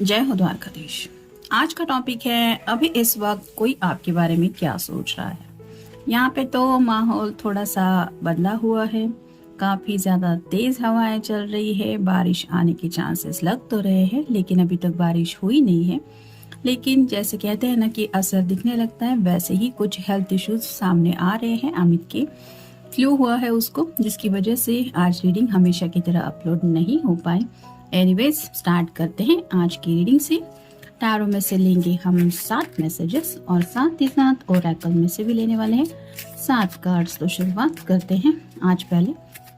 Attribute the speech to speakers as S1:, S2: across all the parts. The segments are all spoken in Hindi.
S1: जय हो द्वारकाधीश। आज का टॉपिक है अभी इस वक्त कोई आपके बारे में क्या सोच रहा है। यहाँ पे तो माहौल थोड़ा सा बदला हुआ है, काफी ज्यादा तेज हवाएं चल रही है, बारिश आने के चांसेस लग तो रहे हैं लेकिन अभी तक बारिश हुई नहीं है। लेकिन जैसे कहते हैं ना कि असर दिखने लगता है, वैसे ही कुछ हेल्थ इश्यूज सामने आ रहे हैं। अमित के फ्लू हुआ है उसको, जिसकी वजह से आज रीडिंग हमेशा की तरह अपलोड नहीं हो पाई। एनीवेज स्टार्ट करते हैं आज की रीडिंग से। टैरो में से लेंगे हम 7 मैसेजेस और साथ ही साथ ओरेकल में से भी लेने वाले हैं 7 कार्ड्स। तो शुरुआत करते हैं आज पहले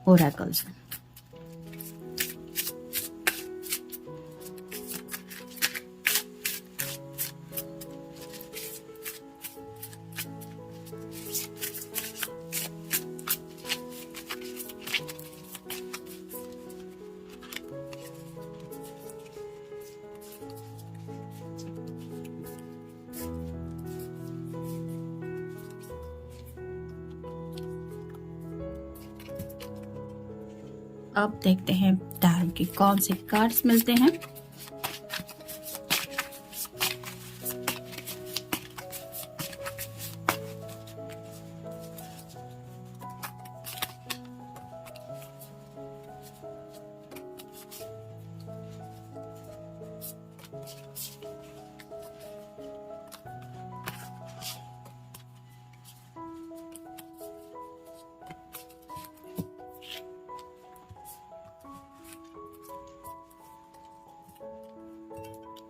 S1: ओरेकल से। अब देखते हैं टैरो के कौन से कार्ड्स मिलते हैं।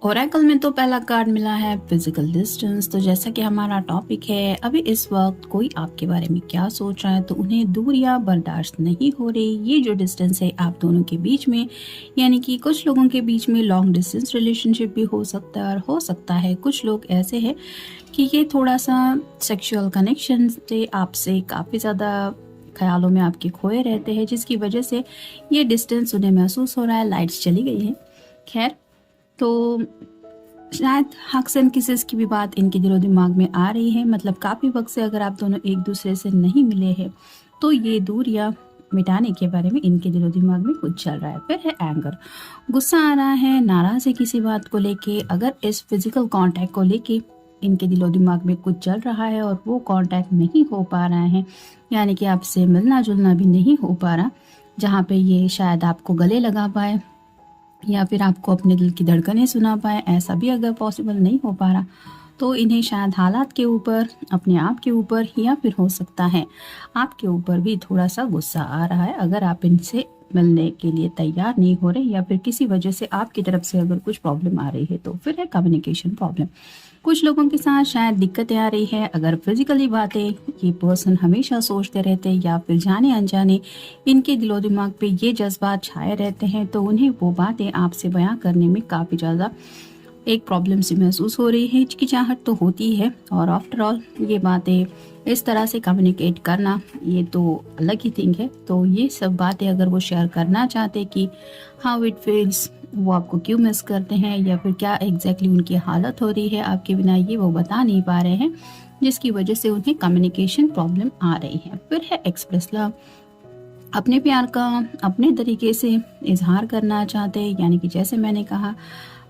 S1: ओरेकल में तो पहला कार्ड मिला है फिजिकल डिस्टेंस। तो जैसा कि हमारा टॉपिक है अभी इस वक्त कोई आपके बारे में क्या सोच रहा है, तो उन्हें दूरियां बर्दाश्त नहीं हो रही। ये जो डिस्टेंस है आप दोनों के बीच में, यानी कि कुछ लोगों के बीच में लॉन्ग डिस्टेंस रिलेशनशिप भी हो सकता है, और हो सकता है कुछ लोग ऐसे हैं कि ये थोड़ा सा सेक्सुअल कनेक्शन से आपसे काफ़ी ज़्यादा ख्यालों में आपके खोए रहते हैं, जिसकी वजह से ये डिस्टेंस उन्हें महसूस हो रहा है। लाइट्स चली गई हैं। खैर, तो शायद हक्स एंड किसेस की भी बात इनके दिलो दिमाग में आ रही है। मतलब काफ़ी वक्त से अगर आप दोनों एक दूसरे से नहीं मिले हैं तो ये दूरियां मिटाने के बारे में इनके दिलो दिमाग में कुछ चल रहा है। फिर है एंगर, गुस्सा आ रहा है, नाराज है किसी बात को लेके। अगर इस फिजिकल कांटेक्ट को लेके इनके दिलो दिमाग में कुछ चल रहा है और वो कांटेक्ट नहीं हो पा रहा है, यानी कि आपसे मिलना जुलना भी नहीं हो पा रहा, जहाँ पे ये शायद आपको गले लगा पाए या फिर आपको अपने दिल की धड़कनें सुना पाए, ऐसा भी अगर पॉसिबल नहीं हो पा रहा तो इन्हें शायद हालात के ऊपर, अपने आप के ऊपर, या फिर हो सकता है आपके ऊपर भी थोड़ा सा गुस्सा आ रहा है अगर आप इनसे मिलने के लिए तैयार नहीं हो रहे, या फिर किसी वजह से आपकी तरफ से अगर कुछ प्रॉब्लम आ रही है। तो फिर है कम्युनिकेशन प्रॉब्लम। कुछ लोगों के साथ शायद दिक्कतें आ रही है। अगर फिजिकली बातें ये पर्सन हमेशा सोचते रहते हैं या फिर जाने अनजाने इनके दिलो दिमाग पे ये जज्बात छाए रहते हैं, तो उन्हें वो बातें आपसे बयां करने में काफ़ी ज़्यादा एक प्रॉब्लम सी महसूस हो रही है। हिचकिचाहट तो होती है, और आफ्टर ऑल ये बातें इस तरह से कम्युनिकेट करना ये तो अलग ही थिंग है। तो ये सब बातें अगर वो शेयर करना चाहते कि हाउ इट फील्स, वो आपको क्यों मिस करते हैं, या फिर क्या एग्जैक्टली उनकी हालत हो रही है आपके बिना, ये वो बता नहीं पा रहे हैं, जिसकी वजह से उन्हें कम्युनिकेशन प्रॉब्लम आ रही है। फिर है एक्सप्रेस लव, अपने प्यार का अपने तरीके से इजहार करना चाहते हैं, यानी कि जैसे मैंने कहा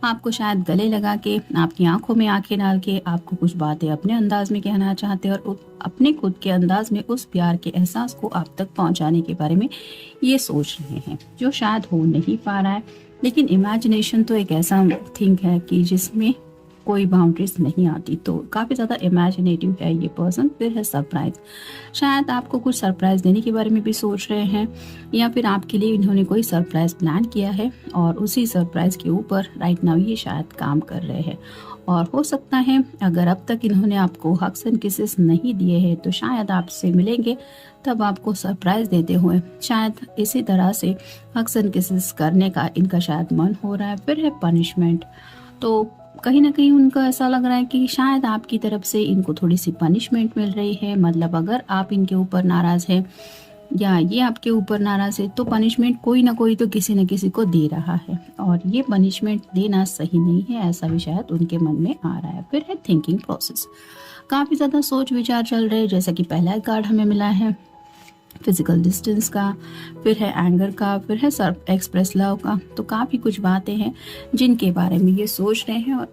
S1: आपको शायद गले लगा के, आपकी आंखों में आंखें डाल के आपको कुछ बातें अपने अंदाज में कहना चाहते हैं, और अपने खुद के अंदाज में उस प्यार के एहसास को आप तक पहुंचाने के बारे में ये सोच रहे हैं, जो शायद हो नहीं पा रहा है। लेकिन इमेजिनेशन तो एक ऐसा थिंग है कि जिसमें कोई बाउंड्रीज नहीं आती, तो काफ़ी ज़्यादा इमेजिनेटिव है ये पर्सन। फिर है सरप्राइज, शायद आपको कुछ सरप्राइज देने के बारे में भी सोच रहे हैं, या फिर आपके लिए इन्होंने कोई सरप्राइज प्लान किया है और उसी सरप्राइज के ऊपर राइट नाउ ये शायद काम कर रहे हैं। और हो सकता है अगर अब तक इन्होंने आपको हग्स एंड किसेस नहीं दिए हैं तो शायद आपसे मिलेंगे तब आपको सरप्राइज देते हुए शायद इसी तरह से हग्स एंड किसेस करने का इनका शायद मन हो रहा है। फिर है पनिशमेंट, तो कहीं ना कहीं उनका ऐसा लग रहा है कि शायद आपकी तरफ से इनको थोड़ी सी पनिशमेंट मिल रही है। मतलब अगर आप इनके ऊपर नाराज हैं या ये आपके ऊपर नाराज है तो पनिशमेंट कोई ना कोई तो किसी न किसी को दे रहा है, और ये पनिशमेंट देना सही नहीं है, ऐसा भी शायद उनके मन में आ रहा है। फिर है थिंकिंग प्रोसेस, काफ़ी ज़्यादा सोच विचार चल रहे हैं, जैसा कि पहला कार्ड हमें मिला है फिजिकल डिस्टेंस का, फिर है एंगर का, फिर है सेल्फ एक्सप्रेस लव का। तो काफ़ी कुछ बातें हैं जिनके बारे में ये सोच रहे हैं,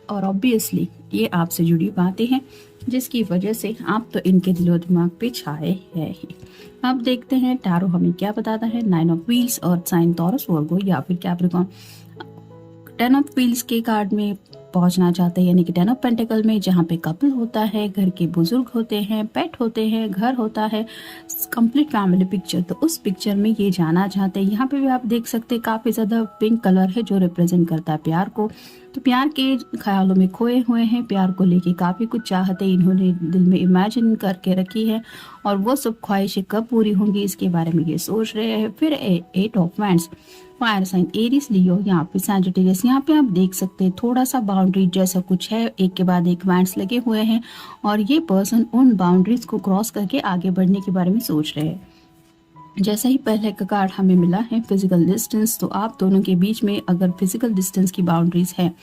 S1: और ऑब्वियसली ये आपसे जुड़ी बातें हैं जिसकी वजह से आप तो इनके दिलो दिमाग पे छाए हैं ही। अब देखते हैं टैरो हमें क्या बताता है। 9 ऑफ व्हील्स और साइन टॉरस वर्गो या फिर कैप्रिकॉर्न। 10 ऑफ व्हील्स के कार्ड में पहुंचना चाहते हैं, यानी कि 10 ऑफ पेंटिकल में, जहाँ पे कपल होता है, घर के बुजुर्ग होते हैं, पेट होते हैं, घर होता है, कंप्लीट फैमिली पिक्चर। तो उस पिक्चर में ये जाना चाहते हैं। यहाँ पे भी आप देख सकते हैं काफ़ी ज़्यादा पिंक कलर है जो रिप्रेजेंट करता है प्यार को। तो प्यार के ख्यालों में खोए हुए हैं, प्यार को लेके काफ़ी कुछ चाहते इन्होंने दिल में इमेजिन करके रखी है, और वो सब ख्वाहिशें कब पूरी होंगी इसके बारे में ये सोच रहे हैं। फिर 8 of wands, fire sign Aries, Leo, यहाँ पे सैजिटेरियस। यहाँ पे आप देख सकते हैं थोड़ा सा बाउंड्री जैसा कुछ है, एक के बाद एक वैंड्स लगे हुए हैं, और ये पर्सन उन बाउंड्रीज को क्रॉस करके आगे बढ़ने के बारे में सोच रहे हैं। जैसा ही पहले का कार्ड हमें मिला है फिजिकल डिस्टेंस, तो आप दोनों के बीच में अगर फिजिकल डिस्टेंस की बाउंड्रीज है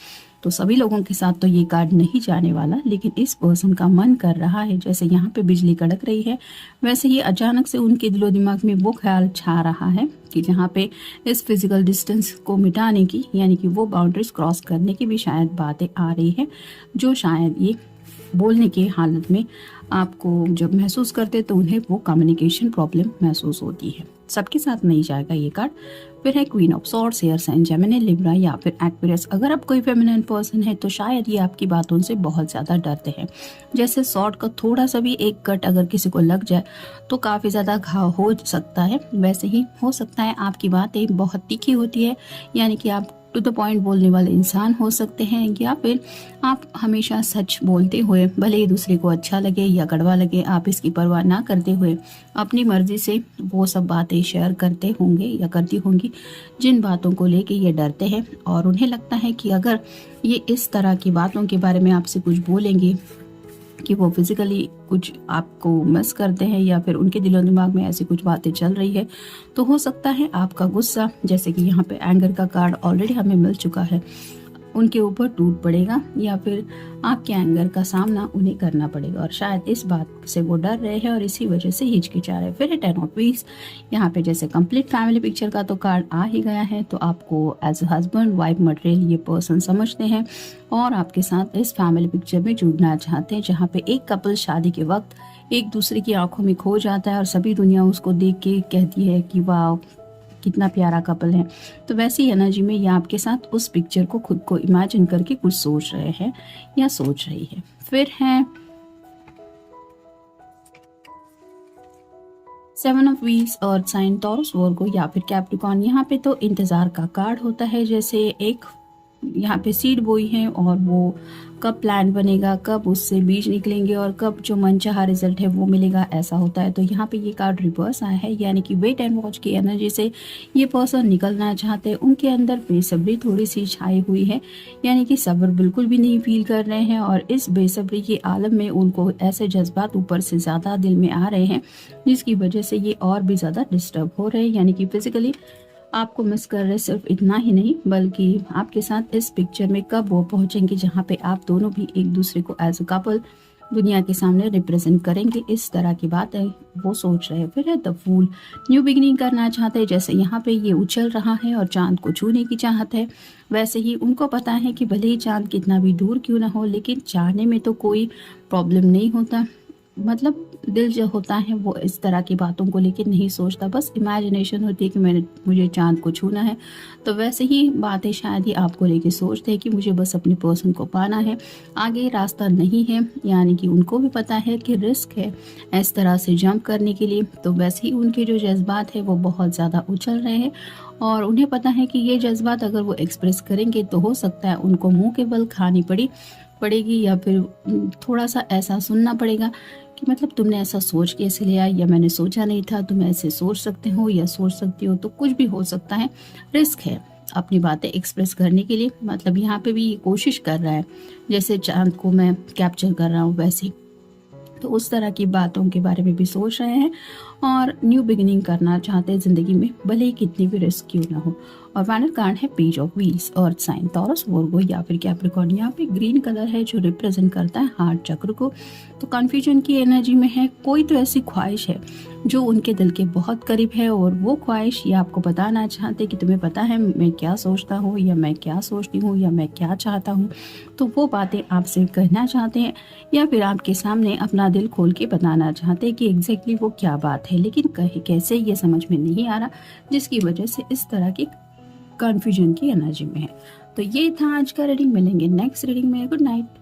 S1: तो सभी लोगों के साथ तो ये कार्ड नहीं जाने वाला, लेकिन इस पर्सन का मन कर रहा है, जैसे यहाँ पे बिजली कड़क रही है वैसे ही अचानक से उनके दिलो दिमाग में वो ख्याल छा रहा है कि जहाँ पे इस फिजिकल डिस्टेंस को मिटाने की, यानी कि वो बाउंड्रीज क्रॉस करने की भी शायद बातें आ रही है, जो शायद ये बोलने की हालत में आपको जब महसूस करते तो उन्हें वो कम्युनिकेशन प्रॉब्लम महसूस होती है। सबके साथ नहीं जाएगा ये कार्ड। फिर है queen of swords, air sign Gemini, Libra या फिर एक्वेरियस। अगर आप कोई फेमिनिन पर्सन है तो शायद ये आपकी बातों से बहुत ज़्यादा डरते हैं। जैसे सॉर्ड का थोड़ा सा भी एक कट अगर किसी को लग जाए तो काफ़ी ज़्यादा घाव हो सकता है, वैसे ही हो सकता है आपकी बातें बहुत तीखी होती है, यानी कि आप टू द पॉइंट बोलने वाले इंसान हो सकते हैं, या फिर आप हमेशा सच बोलते हुए, भले ही दूसरे को अच्छा लगे या कड़वा लगे, आप इसकी परवाह ना करते हुए अपनी मर्जी से वो सब बातें शेयर करते होंगे या करती होंगी जिन बातों को लेके ये डरते हैं, और उन्हें लगता है कि अगर ये इस तरह की बातों के बारे में आपसे कुछ बोलेंगे कि वो फिजिकली कुछ आपको मिस करते हैं, या फिर उनके दिलो दिमाग में ऐसी कुछ बातें चल रही है, तो हो सकता है आपका गुस्सा, जैसे कि यहाँ पे एंगर का कार्ड ऑलरेडी हमें मिल चुका है, उनके ऊपर टूट पड़ेगा, या फिर आपके एंगर का सामना उन्हें करना पड़ेगा, और शायद इस बात से वो डर रहे हैं और इसी वजह से हिचकिचा रहे हैं। फिर 10 ऑफ व्हील्स, यहाँ पे जैसे कंप्लीट फैमिली पिक्चर का तो कार्ड आ ही गया है, तो आपको एज हस्बैंड वाइफ मटेरियल ये पर्सन समझते हैं और आपके साथ इस फैमिली पिक्चर में जुड़ना चाहते हैं, जहाँ पे एक कपल शादी के वक्त एक दूसरे की आंखों में खो जाता है और सभी दुनिया उसको देख के कहती है कि वाह कितना प्यारा कपल है। तो वैसी एनर्जी में ये आपके साथ उस पिक्चर को खुद को इमेजिन करके कुछ सोच रहे हैं या सोच रही है। फिर है 7 ऑफ व्हील्स और साइन टॉरस वर्गो या फिर कैप्रिकॉर्न। यहाँ पे तो इंतजार का कार्ड होता है, जैसे एक यहाँ पे सीड बोई है और वो कब प्लांट बनेगा, कब उससे बीज निकलेंगे और कब जो मनचाहा रिजल्ट है वो मिलेगा, ऐसा होता है। तो यहाँ पे ये कार्ड रिवर्स आया है, यानी कि वेट एंड वॉच की एनर्जी से ये पर्सन निकलना चाहते हैं। उनके अंदर बेसब्री थोड़ी सी छाई हुई है, यानी कि सब्र बिल्कुल भी नहीं फील कर रहे हैं, और इस बेसब्री के आलम में उनको ऐसे जज्बात ऊपर से ज़्यादा दिल में आ रहे हैं जिसकी वजह से ये और भी ज़्यादा डिस्टर्ब हो रहे हैं, यानी कि फिजिकली आपको मिस कर रहे। सिर्फ इतना ही नहीं बल्कि आपके साथ इस पिक्चर में कब वो पहुंचेंगे जहां पे आप दोनों भी एक दूसरे को एज अ कपल दुनिया के सामने रिप्रेजेंट करेंगे, इस तरह की बात है वो सोच रहे हैं। फिर है द फूल, न्यू बिगिनिंग करना चाहते हैं, जैसे यहाँ पे ये उछल रहा है और चांद को छूने की चाहत है, वैसे ही उनको पता है कि भले ही चांद कितना भी दूर क्यों ना हो, लेकिन चाहने में तो कोई प्रॉब्लम नहीं होता। मतलब दिल जो होता है वो इस तरह की बातों को लेकर नहीं सोचता, बस इमेजिनेशन होती है कि मुझे चांद को छूना है। तो वैसे ही बातें शायद ही आपको लेके सोचते हैं कि मुझे बस अपने पर्सन को पाना है, आगे रास्ता नहीं है, यानी कि उनको भी पता है कि रिस्क है इस तरह से जंप करने के लिए। तो वैसे ही उनके जो जज्बात है वो बहुत ज़्यादा उछल रहे हैं, और उन्हें पता है कि ये जज्बात अगर वो एक्सप्रेस करेंगे तो हो सकता है उनको मुँह के बल खानी पड़ेगी, या फिर थोड़ा सा ऐसा सुनना पड़ेगा कि मतलब तुमने ऐसा सोच कैसे लिया, या मैंने सोचा नहीं था, तुम ऐसे सोच सकते हो या सोच सकती हो। तो कुछ भी हो सकता है, रिस्क है अपनी बातें एक्सप्रेस करने के लिए। मतलब यहाँ पे भी ये कोशिश कर रहा है, जैसे चांद को मैं कैप्चर कर रहा हूँ वैसे, तो उस तरह की बातों के बारे में भी सोच रहे हैं और न्यू बिगिनिंग करना चाहते हैं ज़िंदगी में, भले ही कितनी भी रिस्क क्यों ना हो। और फाइनल कार्ड है page of wheels, earth sign, Taurus, Virgo या फिर कैप्रिकॉर्न। यहाँ पे ग्रीन कलर है जो रिप्रेजेंट करता है हार्ट चक्र को। तो कन्फ्यूजन की एनर्जी में है, कोई तो ऐसी ख्वाहिश है जो उनके दिल के बहुत करीब है और वो ख्वाहिश ये आपको बताना चाहते कि तुम्हें पता है मैं क्या सोचता हूँ या मैं क्या सोचती हूँ या मैं क्या चाहता हूँ। तो वो बातें आपसे कहना चाहते हैं या फिर आपके सामने अपना दिल खोल के बताना चाहते हैं कि एग्जैक्टली वो क्या बात है, लेकिन कहे कैसे ये समझ में नहीं आ रहा, जिसकी वजह से इस तरह की कन्फ्यूजन की एनर्जी में है। तो ये था आज का रीडिंग। मिलेंगे नेक्स्ट रीडिंग में। Good night.